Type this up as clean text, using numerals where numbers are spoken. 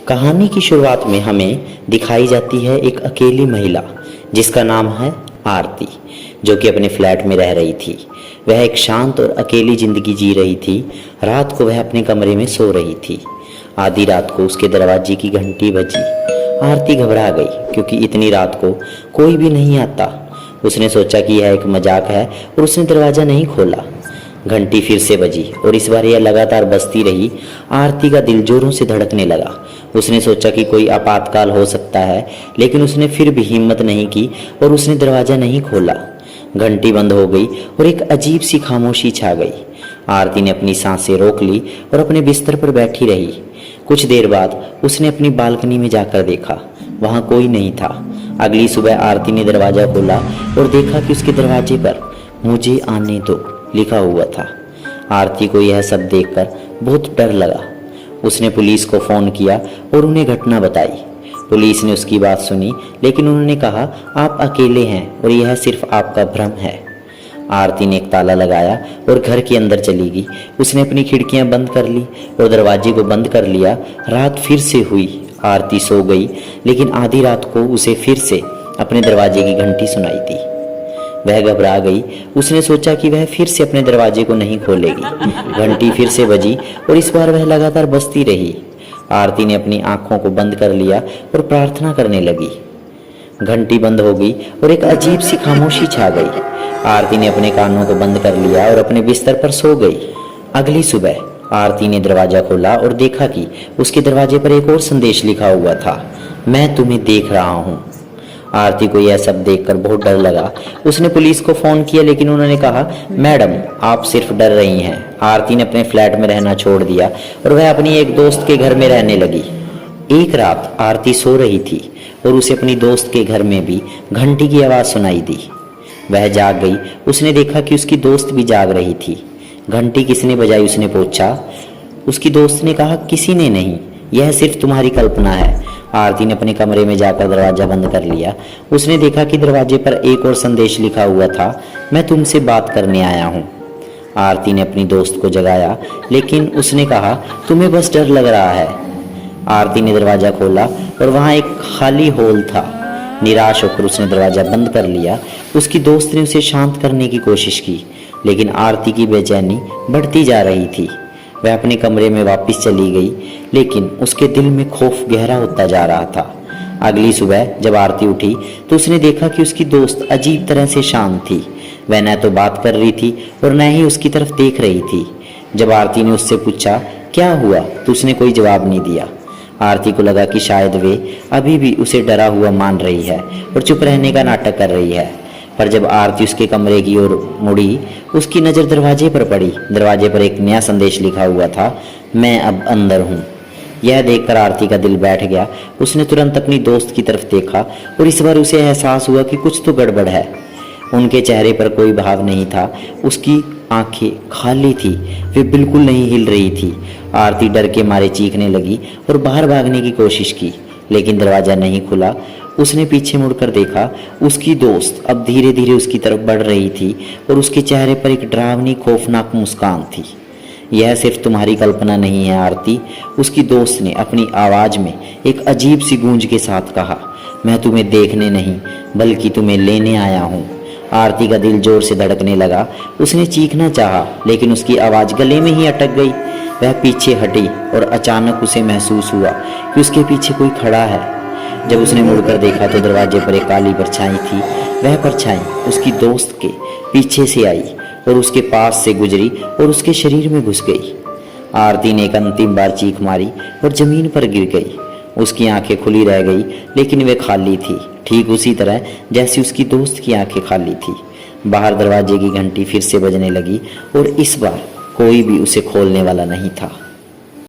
कहानी की शुरुआत में हमें दिखाई जाती है एक अकेली महिला जिसका नाम है आरती, जो कि अपने फ्लैट में रह रही थी। वह एक शांत और अकेली जिंदगी जी रही थी। रात को वह अपने कमरे में सो रही थी। आधी रात को उसके दरवाजे की घंटी बजी। आरती घबरा गई क्योंकि इतनी रात को कोई भी नहीं आता। उसने सोचा कि यह एक मजाक है और उसने दरवाज़ा नहीं खोला। घंटी फिर से बजी और इस बार यह लगातार बजती रही। आरती का दिल जोरों से धड़कने लगा। उसने सोचा कि कोई आपातकाल हो सकता है, लेकिन उसने फिर भी हिम्मत नहीं की और उसने दरवाज़ा नहीं खोला। घंटी बंद हो गई और एक अजीब सी खामोशी छा गई। आरती ने अपनी सांसें रोक ली और अपने बिस्तर पर बैठी रही। कुछ देर बाद उसने अपनी बालकनी में जाकर देखा, वहाँ कोई नहीं था। अगली सुबह आरती ने दरवाज़ा खोला और देखा कि उसके दरवाजे पर मुझे आने दो लिखा हुआ था। आरती को यह सब देखकर बहुत डर लगा। उसने पुलिस को फ़ोन किया और उन्हें घटना बताई। पुलिस ने उसकी बात सुनी, लेकिन उन्होंने कहा आप अकेले हैं और यह सिर्फ आपका भ्रम है। आरती ने एक ताला लगाया और घर के अंदर चली गई। उसने अपनी खिड़कियां बंद कर ली और दरवाजे को बंद कर लिया। रात फिर से हुई। आरती सो गई, लेकिन आधी रात को उसे फिर से अपने दरवाजे की घंटी सुनाई दी। वह घबरा गई। उसने सोचा कि वह फिर से अपने दरवाजे को नहीं खोलेगी। घंटी फिर से बजी और इस बार वह लगातार बजती रही। आरती ने अपनी आंखों को बंद कर लिया और प्रार्थना करने लगी। घंटी बंद हो गई और एक अजीब सी खामोशी छा गई। आरती ने अपने कानों को बंद कर लिया और अपने बिस्तर पर सो गई। अगली सुबह आरती ने दरवाजा खोला और देखा कि उसके दरवाजे पर एक और संदेश लिखा हुआ था, मैं तुम्हें देख रहा हूँ। आरती को यह सब देखकर बहुत डर लगा। उसने पुलिस को फ़ोन किया, लेकिन उन्होंने कहा मैडम आप सिर्फ डर रही हैं। आरती ने अपने फ्लैट में रहना छोड़ दिया और वह अपनी एक दोस्त के घर में रहने लगी। एक रात आरती सो रही थी और उसे अपनी दोस्त के घर में भी घंटी की आवाज़ सुनाई दी। वह जाग गई। उसने देखा कि उसकी दोस्त भी जाग रही थी। घंटी किसने बजाई उसने पूछा। उसकी दोस्त ने कहा किसी ने नहीं, यह सिर्फ तुम्हारी कल्पना है। आरती ने अपने कमरे में जाकर दरवाजा बंद कर लिया। उसने देखा कि दरवाजे पर एक और संदेश लिखा हुआ था, मैं तुमसे बात करने आया हूँ। आरती ने अपनी दोस्त को जगाया, लेकिन उसने कहा तुम्हें बस डर लग रहा है। आरती ने दरवाजा खोला और वहाँ एक खाली हॉल था। निराश होकर उसने दरवाजा बंद कर लिया। उसकी दोस्त ने उसे शांत करने की कोशिश की, लेकिन आरती की बेचैनी बढ़ती जा रही थी। वह अपने कमरे में वापस चली गई, लेकिन उसके दिल में खौफ गहरा होता जा रहा था। अगली सुबह जब आरती उठी तो उसने देखा कि उसकी दोस्त अजीब तरह से शांत थी। वह न तो बात कर रही थी और न ही उसकी तरफ देख रही थी। जब आरती ने उससे पूछा क्या हुआ तो उसने कोई जवाब नहीं दिया। आरती को लगा कि शायद वे अभी भी उसे डरा हुआ मान रही है और चुप रहने का नाटक कर रही है। पर जब आरती उसके कमरे की ओर मुड़ी, उसकी नज़र दरवाजे पर पड़ी। दरवाजे पर एक नया संदेश लिखा हुआ था, मैं अब अंदर हूँ। यह देखकर आरती का दिल बैठ गया। उसने तुरंत अपनी दोस्त की तरफ देखा और इस बार उसे एहसास हुआ कि कुछ तो गड़बड़ है। उनके चेहरे पर कोई भाव नहीं था। उसकी आंखें खाली थी, वे बिल्कुल नहीं हिल रही थी। आरती डर के मारे चीखने लगी और बाहर भागने की कोशिश की, लेकिन दरवाज़ा नहीं खुला। उसने पीछे मुड़कर देखा। उसकी दोस्त अब धीरे धीरे उसकी तरफ बढ़ रही थी और उसके चेहरे पर एक डरावनी खौफनाक मुस्कान थी। यह सिर्फ तुम्हारी कल्पना नहीं है आरती, उसकी दोस्त ने अपनी आवाज़ में एक अजीब सी गूंज के साथ कहा, मैं तुम्हें देखने नहीं बल्कि तुम्हें लेने आया हूँ। आरती का दिल जोर से धड़कने लगा। उसने चीखना चाहा, लेकिन उसकी आवाज़ गले में ही अटक गई। वह पीछे हटी और अचानक उसे महसूस हुआ कि उसके पीछे कोई खड़ा है। जब उसने मुड़कर देखा तो दरवाजे पर एक काली परछाई थी। वह परछाई उसकी दोस्त के पीछे से आई और उसके पास से गुजरी और उसके शरीर में घुस गई। आरती ने एक अंतिम बार चीख मारी और जमीन पर गिर गई। उसकी आंखें खुली रह गई, लेकिन वे खाली थी, ठीक उसी तरह जैसी उसकी दोस्त की आंखें खाली थी। बाहर दरवाजे की घंटी फिर से बजने लगी और इस बार कोई भी उसे खोलने वाला नहीं था।